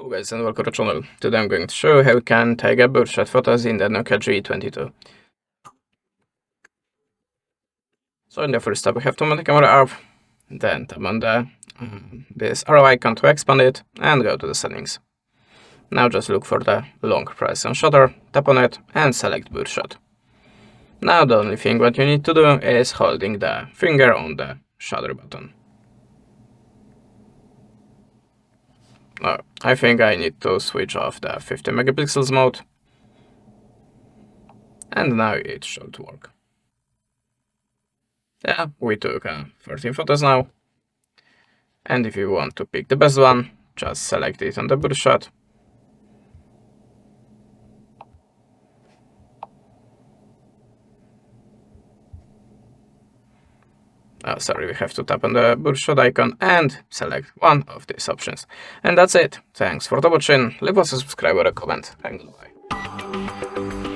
Hello guys and welcome to the channel. Today I'm going to show you how you can take a birdshot photos in the Nokia G22. So in the first step we have to turn the camera off, then tap on this arrow icon to expand it and go to the settings. Now just look for the long press on shutter, tap on it and select birdshot. Now the only thing what you need to do is holding the finger on the shutter button. I think I need to switch off the 50 megapixels mode. And now it should work. Yeah, we took 13 photos now. And if you want to pick the best one, just select it on the birdshot. Sorry, we have to tap on the birdshot icon and select one of these options. And that's it. Thanks for watching. Leave us a subscribe or a comment. And goodbye.